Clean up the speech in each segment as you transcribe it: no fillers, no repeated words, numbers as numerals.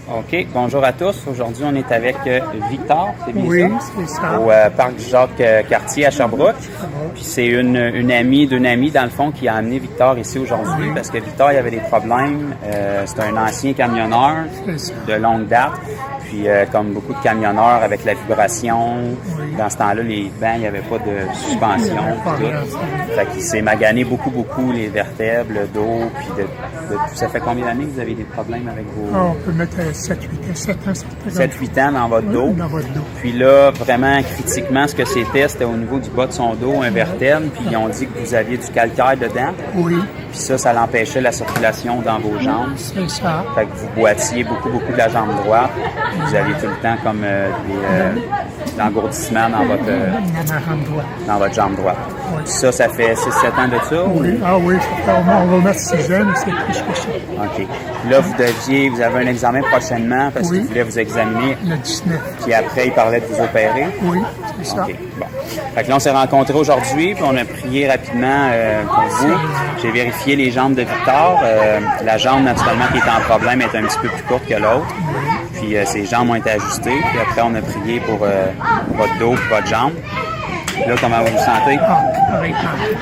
OK. Bonjour à tous. Aujourd'hui, on est avec Victor, c'est bien oui, ça? Oui, c'est ça. Au parc Jacques-Cartier à Sherbrooke. Puis c'est une amie d'une amie, dans le fond, qui a amené Victor ici aujourd'hui parce que Victor, il avait des problèmes. C'est un ancien camionneur de longue date. Puis comme beaucoup de camionneurs avec la vibration, dans ce temps-là, les bancs, il n'y avait pas de suspension. Tout. Fait qu'il s'est magané beaucoup les vertèbres, le dos. Puis de tout. Ça fait combien d'années que vous avez des problèmes avec vos... On peut mettre 7-8 ans. 7-8 ans dans votre dos. Dans votre dos. Puis là, vraiment, critiquement, ce que c'était au niveau du bas de son dos, un vertèbre. Puis ils ont dit que vous aviez du calcaire dedans. Oui. Puis ça l'empêchait la circulation dans vos jambes. C'est ça. Fait que vous boittiez beaucoup de la jambe droite. Vous aviez tout le temps comme l'engourdissement dans votre jambe droite. Oui. Ça fait 6-7 ans de ça? Oui. Ah oui, on va mettre 6 ans, mais c'est plus que ça. OK. Là, vous avez un examen prochainement parce qu'il voulait vous examiner. Le 19. Puis après, il parlait de vous opérer. Oui, c'est ça. OK. Bon. Fait que là, on s'est rencontrés aujourd'hui, puis on a prié rapidement pour vous. J'ai vérifié les jambes de Victor. La jambe, naturellement, qui est en problème, est un petit peu plus courte que l'autre. Puis ses jambes ont été ajustées. Puis après, on a prié pour votre dos et votre jambe. Là, comment vous vous sentez? Ah, pareil pantoute.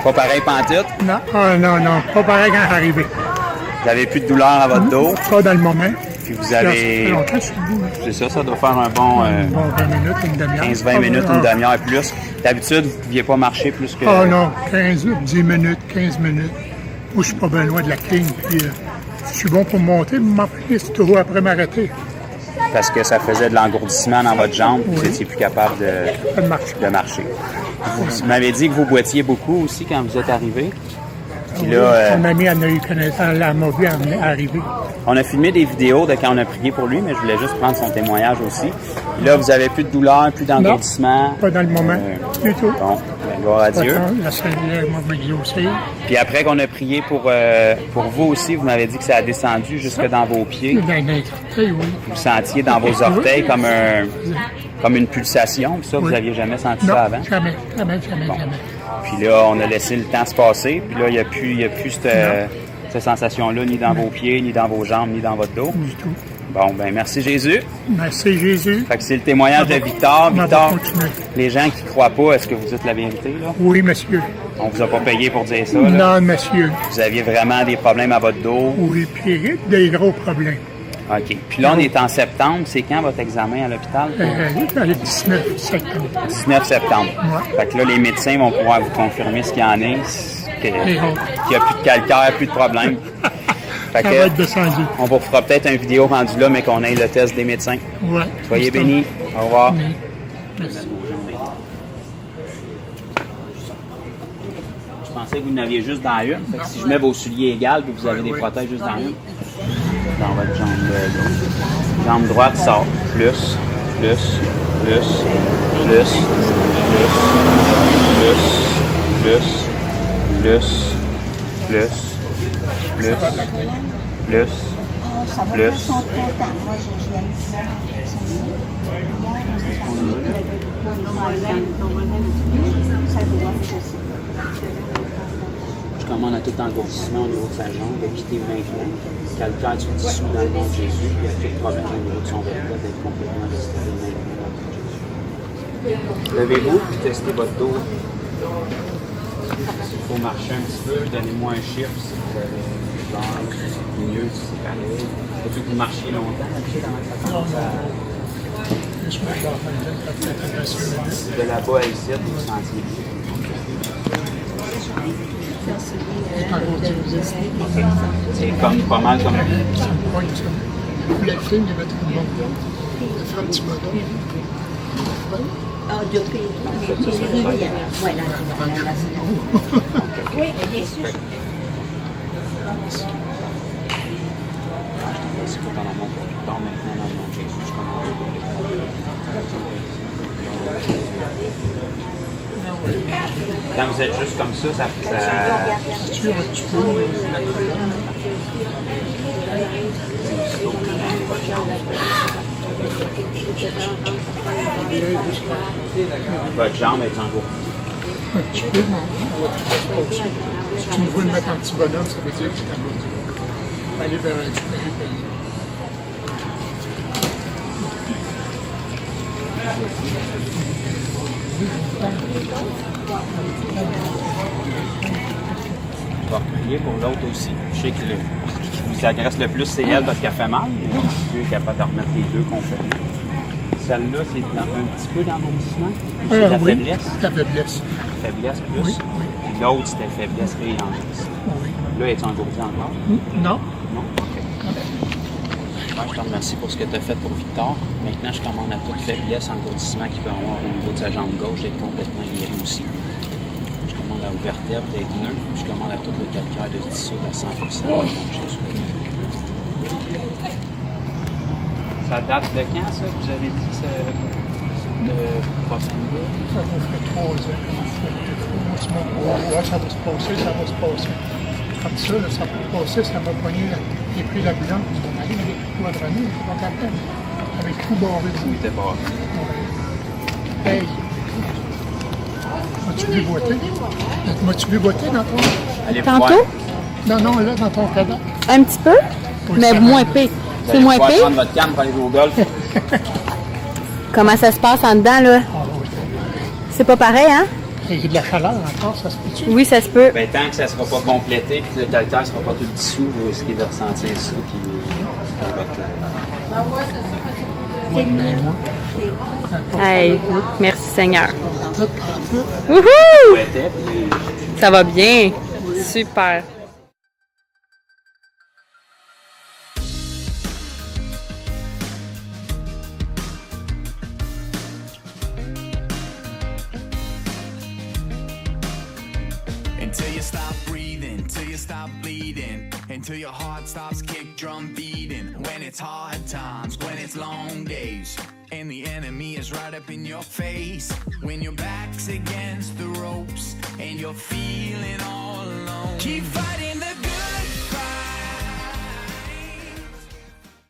Pas pareil pantoute? Non. Pas pareil quand arrivé. Vous n'avez plus de douleur à votre dos? Pas dans le moment. Puis vous avez... C'est ça doit faire un bon... 20 minutes, une demi-heure. 15-20 minutes, une demi-heure plus. D'habitude, vous ne pouviez pas marcher plus que... Ah non, 10 minutes, 15 minutes. Moi, je suis pas bien loin de la cligne. Puis, je suis bon pour monter, mais m'empêcher, c'est toujours après m'arrêter. Parce que ça faisait de l'engourdissement dans votre jambe, vous n'étiez plus capable de marcher. Vous m'avez dit que vous boitiez beaucoup aussi quand vous êtes arrivé. Puis là, mon amie en a eu connaissance, elle m'a vu arriver. On a filmé des vidéos de quand on a prié pour lui, mais je voulais juste prendre son témoignage aussi. Puis là, vous avez plus de douleur, plus d'engourdissement. Pas dans le moment, du tout. Bon, gloire à Dieu. La Seigneur m'a exaucé. Puis après qu'on a prié pour vous aussi, vous m'avez dit que ça a descendu jusque dans vos pieds. Dans les orteils, oui. Vous sentiez dans vos orteils comme une pulsation. Ça, vous n'aviez jamais senti ça avant? Jamais. Puis là, on a laissé le temps se passer. Puis là, il n'y a plus cette sensation-là, ni dans vos pieds, ni dans vos jambes, ni dans votre dos. Du tout. Bon, ben merci Jésus. Merci Jésus. Fait que c'est le témoignage de Victor. Victor, continuer. Les gens qui ne croient pas, est-ce que vous dites la vérité, là? Oui, monsieur. On vous a pas payé pour dire ça, là? Non, monsieur. Vous aviez vraiment des problèmes à votre dos? Oui, puis des gros problèmes. OK. Puis là, on est en septembre. C'est quand votre examen à l'hôpital? Le 19 septembre. 19 septembre. Ouais. Fait que là, les médecins vont pouvoir vous confirmer ce qu'il y en est, qu'il n'y a plus de calcaire, plus de problème. Fait ça que, va être descendu. on vous fera peut-être une vidéo rendue là, mais qu'on ait le test des médecins. Ouais. Soyez bénis. Au revoir. Merci. Je pensais que vous n'aviez juste dans une. Fait que si je mets vos souliers égales, puis vous avez des protèges juste dans une. Dans votre jambe gauche. Jambe droite sort. Plus. Je commande à tout engourdissement au niveau de sa jambe, de quitter maintenant. Calcaire du tissu dans le nom de Jésus, puis il y a tout problème au niveau de son vertèbre d'être complètement restauré maintenant dans le nom de Jésus. Levez-vous, puis testez votre dos. S'il faut marcher un petit peu, donnez-moi un chiffre si vous avez mieux, si c'est pareil. Faut que vous marchiez longtemps, ça commence à... De là-bas à ici, vous sentiez bien. C'est comme pas mal comme... Ça me pointe, ça. La fille, il va être une bonne plante. Elle fait un petit modèle. Ah, depuis. Voilà. Oui, bien sûr. C'est pas dans mon corps maintenant, dans le nom de Jésus, je Quand vous êtes juste comme ça. Tu peux la colonne. Votre jambe est engourdie. Un petit peu, si tu me vois me mettre un petit bonhomme, ça veut dire que c'est engourdi. Aller vers un petit peu. Je vais replier pour l'autre aussi. Je sais que ce qui vous agresse le plus, c'est elle parce qu'elle fait mal, mais je suis capable de remettre les deux complètement. Celle-là, c'est un petit peu d'engourdissement. C'est la oui, faiblesse. la faiblesse. Faiblesse plus. Oui, oui. Puis l'autre, c'était faiblesse réenlisse. Oui. Là, es-tu engourdi encore? Non. Non? OK. Ouais, je te remercie pour ce que tu as fait pour Victor. Maintenant, je commande à toute faiblesse, engourdissement qu'il peut avoir au niveau de sa jambe gauche d'être complètement guéri aussi. Je commande à vertèbre d'être neutre. Je commande à tout le calcaire de se dissoudre à 100%. Ça date de quand, ça? Vous avez dit de proximité? Ça va faire 3 ans. Ça va se passer, ça va se passer. Comme ça, là, ça peut passer, ça m'a pogné. J'ai pris l'ambulance, on arrive avec le toit de René, pas capable. Avec tout barré. Il était barré. Hey! M'as-tu vu boiter? M'as-tu vu boiter dans ton... Allez, Tantôt? voir. Non, là, dans ton cadavre. Un petit peu, Oui, mais ça moins va. pire. Vous C'est allez moins pouvoir pire. prendre votre canne pour aller jouer au golf. Comment ça se passe en dedans, là? Ah oui. C'est pas pareil, hein? Il y a de la chaleur encore, ça se peut-tu? Oui, ça se peut. Ben, tant que ça ne sera pas complété et que le calcaire ne sera pas tout dissous, vous risquez de ressentir ça. Hey, merci Seigneur. Tout. Wouhou! Puis, Ça va bien. Super. Until you stop breathing, till you stop bleeding, until your heart stops kick drum beating. When it's hard times, when it's long days, and the enemy is right up in your face. When your back's against the ropes, and you're feeling all